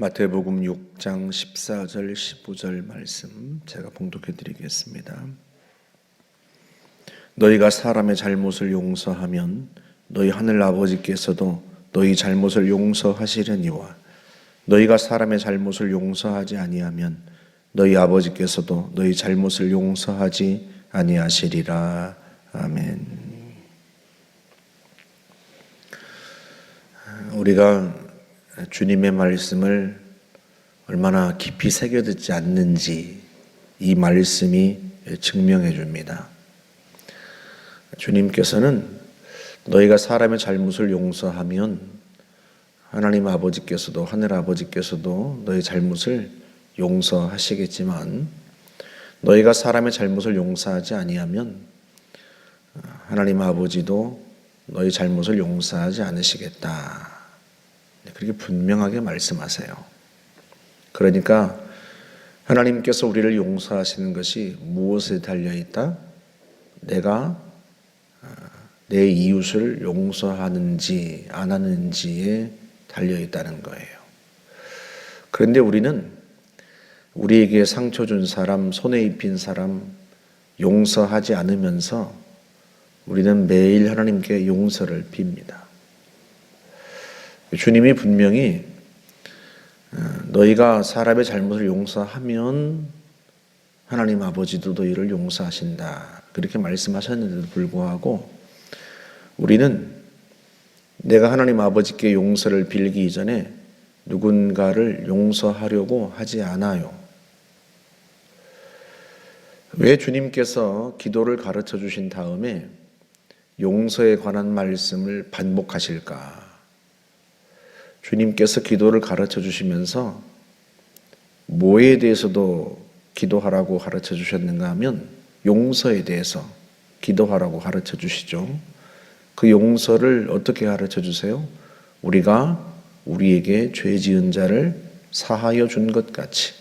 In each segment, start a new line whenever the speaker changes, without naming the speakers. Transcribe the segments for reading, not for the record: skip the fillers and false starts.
마태복음 6장 14절 15절 말씀 제가 봉독해 드리겠습니다. 너희가 사람의 잘못을 용서하면 너희 하늘 아버지께서도 너희 잘못을 용서하시려니와 너희가 사람의 잘못을 용서하지 아니하면 너희 아버지께서도 너희 잘못을 용서하지 아니하시리라. 아멘. 우리가 주님의 말씀을 얼마나 깊이 새겨듣지 않는지 이 말씀이 증명해 줍니다. 주님께서는 너희가 사람의 잘못을 용서하면 하나님 아버지께서도 하늘 아버지께서도 너희 잘못을 용서하시겠지만 너희가 사람의 잘못을 용서하지 아니하면 하나님 아버지도 너희 잘못을 용서하지 않으시겠다. 그렇게 분명하게 말씀하세요. 그러니까 하나님께서 우리를 용서하시는 것이 무엇에 달려있다? 내가 내 이웃을 용서하는지 안 하는지에 달려있다는 거예요. 그런데 우리는 우리에게 상처 준 사람, 손해 입힌 사람 용서하지 않으면서 우리는 매일 하나님께 용서를 빕니다. 주님이 분명히 너희가 사람의 잘못을 용서하면 하나님 아버지도 너희를 용서하신다. 그렇게 말씀하셨는데도 불구하고 우리는 내가 하나님 아버지께 용서를 빌기 이전에 누군가를 용서하려고 하지 않아요. 왜 주님께서 기도를 가르쳐 주신 다음에 용서에 관한 말씀을 반복하실까? 주님께서 기도를 가르쳐 주시면서 뭐에 대해서도 기도하라고 가르쳐 주셨는가 하면 용서에 대해서 기도하라고 가르쳐 주시죠. 그 용서를 어떻게 가르쳐 주세요? 우리가 우리에게 죄 지은 자를 사하여 준 것 같이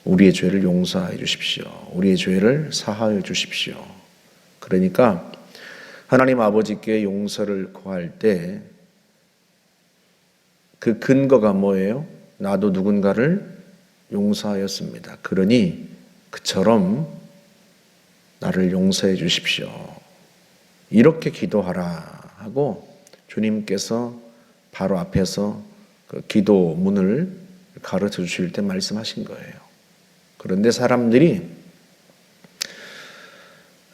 우리의 죄를 용서하여 주십시오. 우리의 죄를 사하여 주십시오. 그러니까 하나님 아버지께 용서를 구할 때 그 근거가 뭐예요? 나도 누군가를 용서하였습니다. 그러니 그처럼 나를 용서해 주십시오. 이렇게 기도하라 하고 주님께서 바로 앞에서 그 기도문을 가르쳐 주실 때 말씀하신 거예요. 그런데 사람들이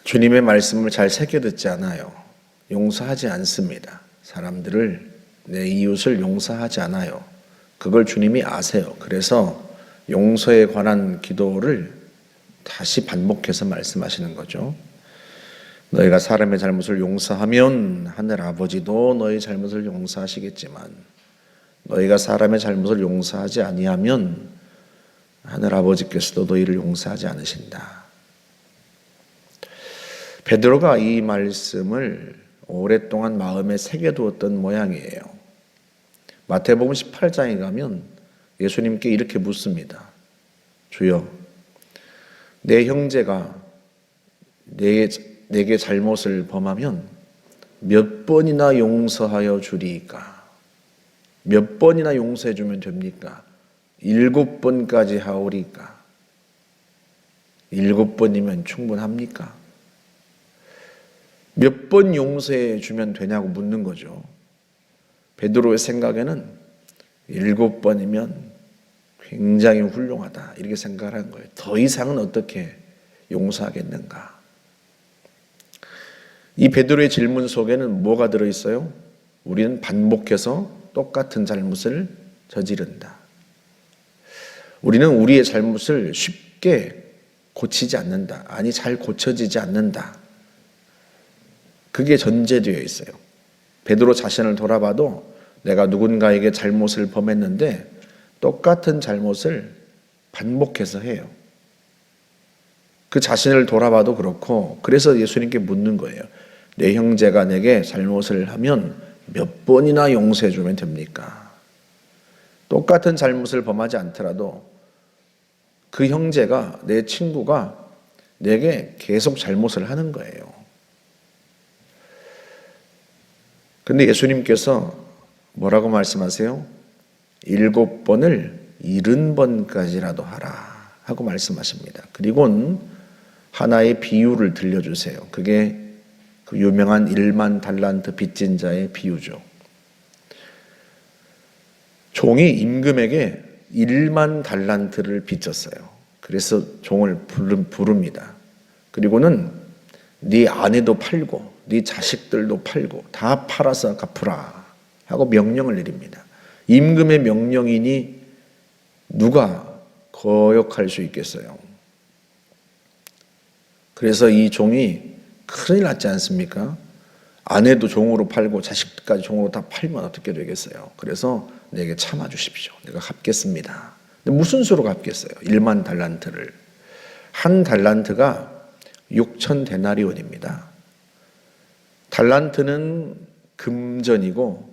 주님의 말씀을 잘 새겨듣지 않아요. 용서하지 않습니다. 사람들을 내 이웃을 용서하지 않아요. 그걸 주님이 아세요. 그래서 용서에 관한 기도를 다시 반복해서 말씀하시는 거죠. 너희가 사람의 잘못을 용서하면 하늘 아버지도 너희 잘못을 용서하시겠지만 너희가 사람의 잘못을 용서하지 아니하면 하늘 아버지께서도 너희를 용서하지 않으신다. 베드로가 이 말씀을 오랫동안 마음에 새겨두었던 모양이에요. 마태복음 18장에 가면 예수님께 이렇게 묻습니다. 주여, 내 형제가 내게 잘못을 범하면 몇 번이나 용서하여 주리이까? 몇 번이나 용서해 주면 됩니까? 7번까지 하오리까? 7번이면 충분합니까? 몇 번 용서해 주면 되냐고 묻는 거죠. 베드로의 생각에는 7번이면 굉장히 훌륭하다 이렇게 생각을 한 거예요. 더 이상은 어떻게 용서하겠는가? 이 베드로의 질문 속에는 뭐가 들어있어요? 우리는 반복해서 똑같은 잘못을 저지른다. 우리는 우리의 잘못을 쉽게 고치지 않는다. 아니, 잘 고쳐지지 않는다. 그게 전제되어 있어요. 베드로 자신을 돌아봐도 내가 누군가에게 잘못을 범했는데 똑같은 잘못을 반복해서 해요. 그 자신을 돌아봐도 그렇고 그래서 예수님께 묻는 거예요. 내 형제가 내게 잘못을 하면 몇 번이나 용서해 주면 됩니까? 똑같은 잘못을 범하지 않더라도 그 형제가 내 친구가 내게 계속 잘못을 하는 거예요. 근데 예수님께서 뭐라고 말씀하세요? 7번을 70번까지라도 하라 하고 말씀하십니다. 그리고는 하나의 비유를 들려주세요. 그게 그 유명한 1만 달란트 빚진 자의 비유죠. 종이 임금에게 1만 달란트를 빚졌어요. 그래서 종을 부릅니다. 그리고는 네 아내도 팔고 네 자식들도 팔고 다 팔아서 갚으라 하고 명령을 내립니다. 임금의 명령이니 누가 거역할 수 있겠어요? 그래서 이 종이 큰일 났지 않습니까? 아내도 종으로 팔고 자식까지 종으로 다 팔면 어떻게 되겠어요? 그래서 내게 참아주십시오. 내가 갚겠습니다. 근데 무슨 수로 갚겠어요? 1만 달란트를. 한 달란트가 6천 데나리온입니다. 달란트는 금전이고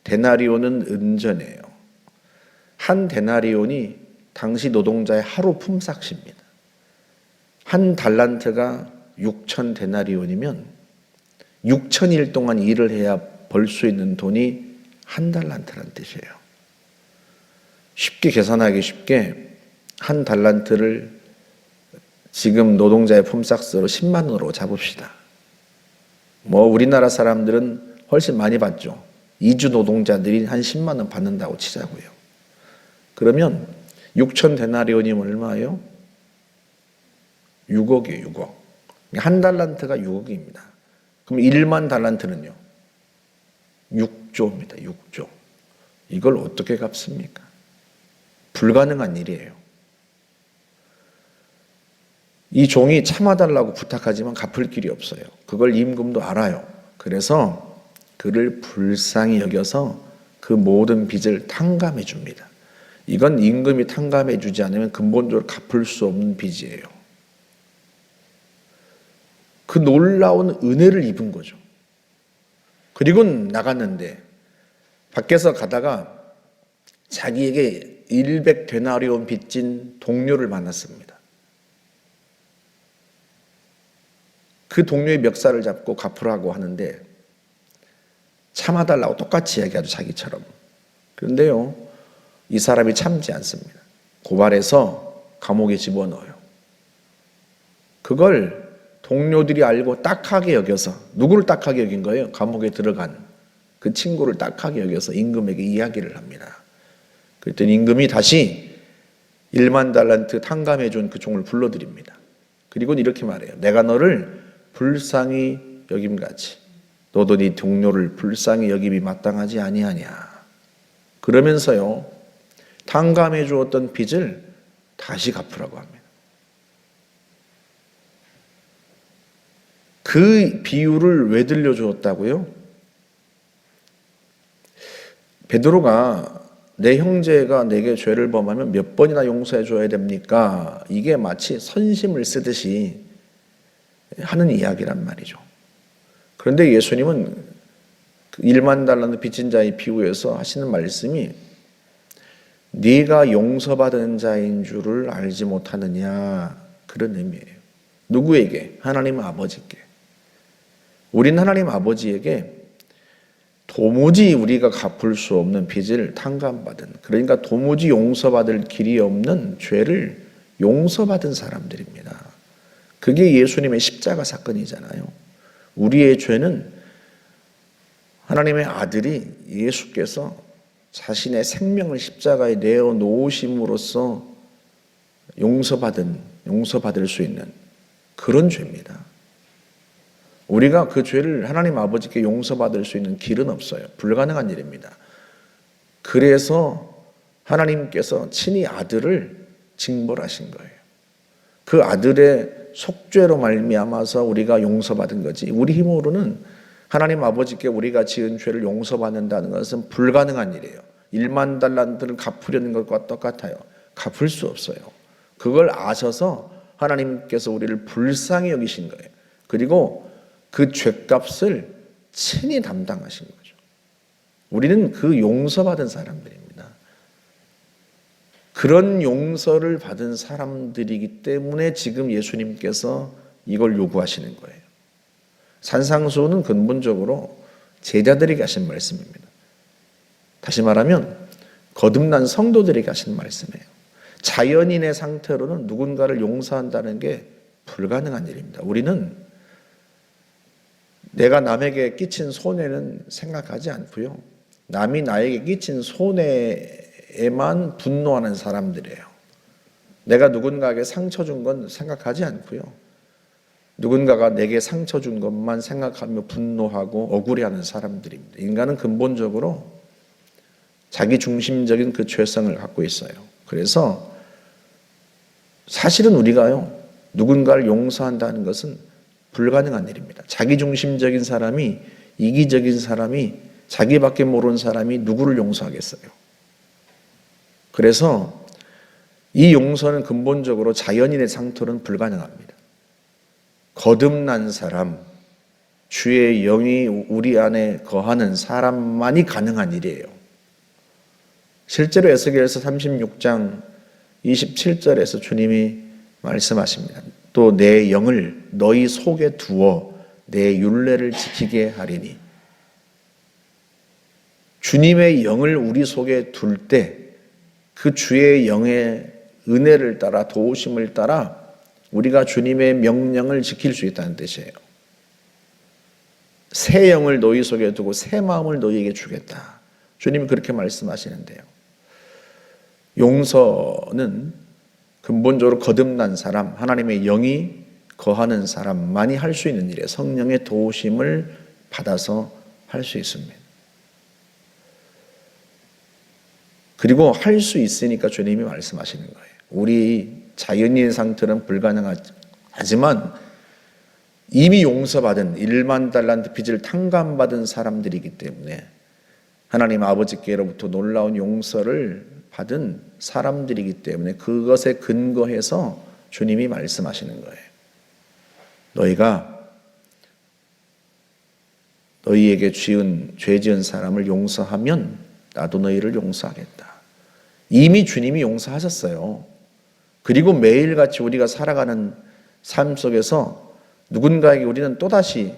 데나리온은 은전이에요. 한 데나리온이 당시 노동자의 하루 품삯입니다. 한 달란트가 6천 데나리온이면 6천일 동안 일을 해야 벌 수 있는 돈이 한 달란트란 뜻이에요. 쉽게 계산하기 쉽게 한 달란트를 지금 노동자의 품삯으로 10만 원으로 잡읍시다. 우리나라 사람들은 훨씬 많이 받죠. 2주 노동자들이 한 10만 원 받는다고 치자고요. 그러면 6천 데나리온이면 얼마예요? 6억이에요, 6억. 한 달란트가 6억입니다. 그럼 1만 달란트는요? 6조입니다, 6조. 이걸 어떻게 갚습니까? 불가능한 일이에요. 이 종이 참아달라고 부탁하지만 갚을 길이 없어요. 그걸 임금도 알아요. 그래서 그를 불쌍히 여겨서 그 모든 빚을 탕감해 줍니다. 이건 임금이 탕감해 주지 않으면 근본적으로 갚을 수 없는 빚이에요. 그 놀라운 은혜를 입은 거죠. 그리고 나갔는데 밖에서 가다가 자기에게 100데나리온 빚진 동료를 만났습니다. 그 동료의 멱살을 잡고 갚으라고 하는데 참아달라고 똑같이 얘기하죠, 자기처럼. 그런데요, 이 사람이 참지 않습니다. 고발해서 감옥에 집어넣어요. 그걸 동료들이 알고 딱하게 여겨서, 누구를 딱하게 여긴 거예요? 감옥에 들어간 그 친구를 딱하게 여겨서 임금에게 이야기를 합니다. 그랬더니 임금이 다시 1만 달란트 탕감해 준 그 종을 불러드립니다. 그리고 이렇게 말해요. 내가 너를 불쌍히 여김같이 너도 네 동료를 불쌍히 여김이 마땅하지 아니하냐. 그러면서요, 탕감해 주었던 빚을 다시 갚으라고 합니다. 그 비유를 왜 들려주었다고요? 베드로가 내 형제가 내게 죄를 범하면 몇 번이나 용서해 줘야 됩니까? 이게 마치 선심을 쓰듯이 하는 이야기란 말이죠. 그런데 예수님은 1만 달란트 빚진 자의 비유에서 하시는 말씀이 네가 용서받은 자인 줄을 알지 못하느냐, 그런 의미예요. 누구에게? 하나님 아버지께. 우린 하나님 아버지에게 도무지 우리가 갚을 수 없는 빚을 탕감받은, 그러니까 도무지 용서받을 길이 없는 죄를 용서받은 사람들입니다. 그게 예수님의 십자가 사건이잖아요. 우리의 죄는 하나님의 아들이 예수께서 자신의 생명을 십자가에 내어 놓으심으로써 용서받을 수 있는 그런 죄입니다. 우리가 그 죄를 하나님 아버지께 용서받을 수 있는 길은 없어요. 불가능한 일입니다. 그래서 하나님께서 친히 아들을 징벌하신 거예요. 그 아들의 속죄로 말미암아서 우리가 용서받은 거지, 우리 힘으로는 하나님 아버지께 우리가 지은 죄를 용서받는다는 것은 불가능한 일이에요. 1만 달란트를 갚으려는 것과 똑같아요. 갚을 수 없어요. 그걸 아셔서 하나님께서 우리를 불쌍히 여기신 거예요. 그리고 그 죄값을 친히 담당하신 거죠. 우리는 그 용서받은 사람들입니다. 그런 용서를 받은 사람들이기 때문에 지금 예수님께서 이걸 요구하시는 거예요. 산상수훈은 근본적으로 제자들에게 하신 말씀입니다. 다시 말하면 거듭난 성도들에게 하시는 말씀이에요. 자연인의 상태로는 누군가를 용서한다는 게 불가능한 일입니다. 우리는 내가 남에게 끼친 손해는 생각하지 않고요. 남이 나에게 끼친 손해에만 분노하는 사람들이에요. 내가 누군가에게 상처 준 건 생각하지 않고요. 누군가가 내게 상처 준 것만 생각하며 분노하고 억울해하는 사람들입니다. 인간은 근본적으로 자기 중심적인 그 죄성을 갖고 있어요. 그래서 사실은 우리가요, 누군가를 용서한다는 것은 불가능한 일입니다. 자기 중심적인 사람이, 이기적인 사람이, 자기밖에 모르는 사람이 누구를 용서하겠어요? 그래서 이 용서는 근본적으로 자연인의 상태로는 불가능합니다. 거듭난 사람, 주의 영이 우리 안에 거하는 사람만이 가능한 일이에요. 실제로 에스겔서 36장 27절에서 주님이 말씀하십니다. 또 내 영을 너희 속에 두어 내 율례를 지키게 하리니. 주님의 영을 우리 속에 둘 때 그 주의 영의 은혜를 따라, 도우심을 따라 우리가 주님의 명령을 지킬 수 있다는 뜻이에요. 새 영을 너희 속에 두고 새 마음을 너희에게 주겠다. 주님이 그렇게 말씀하시는데요. 용서는 근본적으로 거듭난 사람, 하나님의 영이 거하는 사람만이 할 수 있는 일이에요. 성령의 도우심을 받아서 할 수 있습니다. 그리고 할 수 있으니까 주님이 말씀하시는 거예요. 우리 자연인 상태는 불가능하지만 이미 용서받은 1만 달란트 빚을 탕감받은 사람들이기 때문에 하나님 아버지께로부터 놀라운 용서를 받은 사람들이기 때문에 그것에 근거해서 주님이 말씀하시는 거예요. 너희가 너희에게 죄 지은 사람을 용서하면 나도 너희를 용서하겠다. 이미 주님이 용서하셨어요. 그리고 매일같이 우리가 살아가는 삶 속에서 누군가에게 우리는 또다시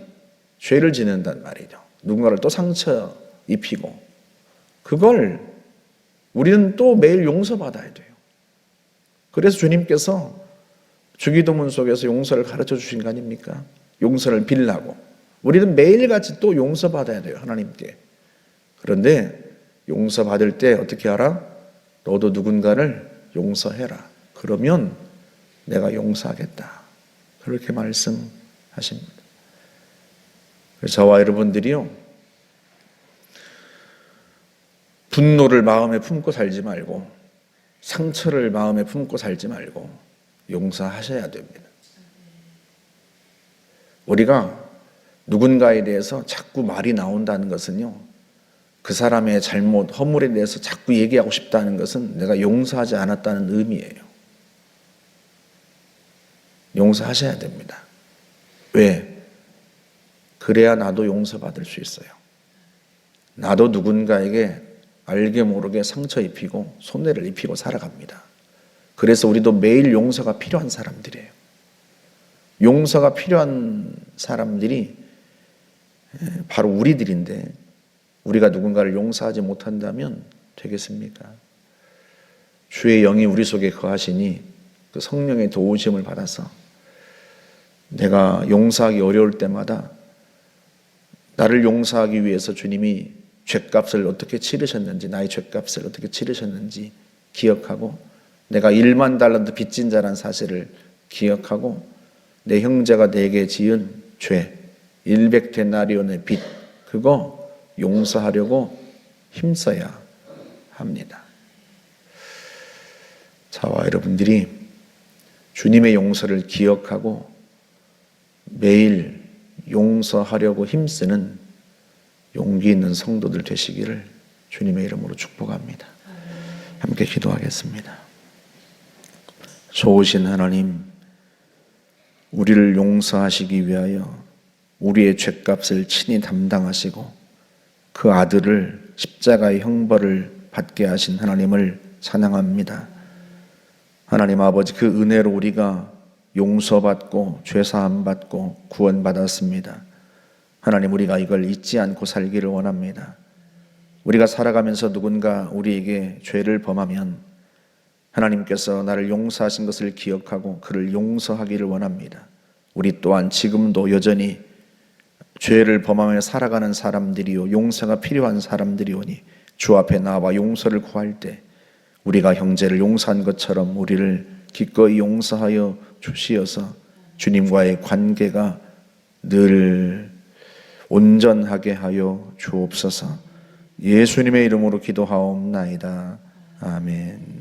죄를 짓는단 말이죠. 누군가를 또 상처 입히고 그걸 우리는 또 매일 용서받아야 돼요. 그래서 주님께서 주기도문 속에서 용서를 가르쳐 주신 거 아닙니까? 용서를 빌라고. 우리는 매일같이 또 용서받아야 돼요. 하나님께. 그런데 용서받을 때 어떻게 하라? 너도 누군가를 용서해라. 그러면 내가 용서하겠다. 그렇게 말씀하십니다. 그래서 저와 여러분들이요, 분노를 마음에 품고 살지 말고 상처를 마음에 품고 살지 말고 용서하셔야 됩니다. 우리가 누군가에 대해서 자꾸 말이 나온다는 것은요, 그 사람의 잘못, 허물에 대해서 자꾸 얘기하고 싶다는 것은 내가 용서하지 않았다는 의미예요. 용서하셔야 됩니다. 왜? 그래야 나도 용서받을 수 있어요. 나도 누군가에게 알게 모르게 상처 입히고 손해를 입히고 살아갑니다. 그래서 우리도 매일 용서가 필요한 사람들이에요. 용서가 필요한 사람들이 바로 우리들인데 우리가 누군가를 용서하지 못한다면 되겠습니까? 주의 영이 우리 속에 거하시니 그 성령의 도우심을 받아서 내가 용서하기 어려울 때마다 나를 용서하기 위해서 주님이 죗값을 어떻게 치르셨는지, 나의 죗값을 어떻게 치르셨는지 기억하고 내가 1만 달란트 빚진 자란 사실을 기억하고 내 형제가 내게 지은 죄 100데나리온의 빚 그거 용서하려고 힘써야 합니다. 저와 여러분들이 주님의 용서를 기억하고 매일 용서하려고 힘쓰는 용기 있는 성도들 되시기를 주님의 이름으로 축복합니다. 함께 기도하겠습니다. 좋으신 하나님, 우리를 용서하시기 위하여 우리의 죗값을 친히 담당하시고 그 아들을 십자가의 형벌을 받게 하신 하나님을 찬양합니다. 하나님 아버지, 그 은혜로 우리가 용서받고 죄사함 받고 구원받았습니다. 하나님, 우리가 이걸 잊지 않고 살기를 원합니다. 우리가 살아가면서 누군가 우리에게 죄를 범하면 하나님께서 나를 용서하신 것을 기억하고 그를 용서하기를 원합니다. 우리 또한 지금도 여전히 죄를 범하며 살아가는 사람들이요, 용서가 필요한 사람들이오니 주 앞에 나와 용서를 구할 때 우리가 형제를 용서한 것처럼 우리를 기꺼이 용서하여 주시어서 주님과의 관계가 늘 온전하게 하여 주옵소서. 예수님의 이름으로 기도하옵나이다. 아멘.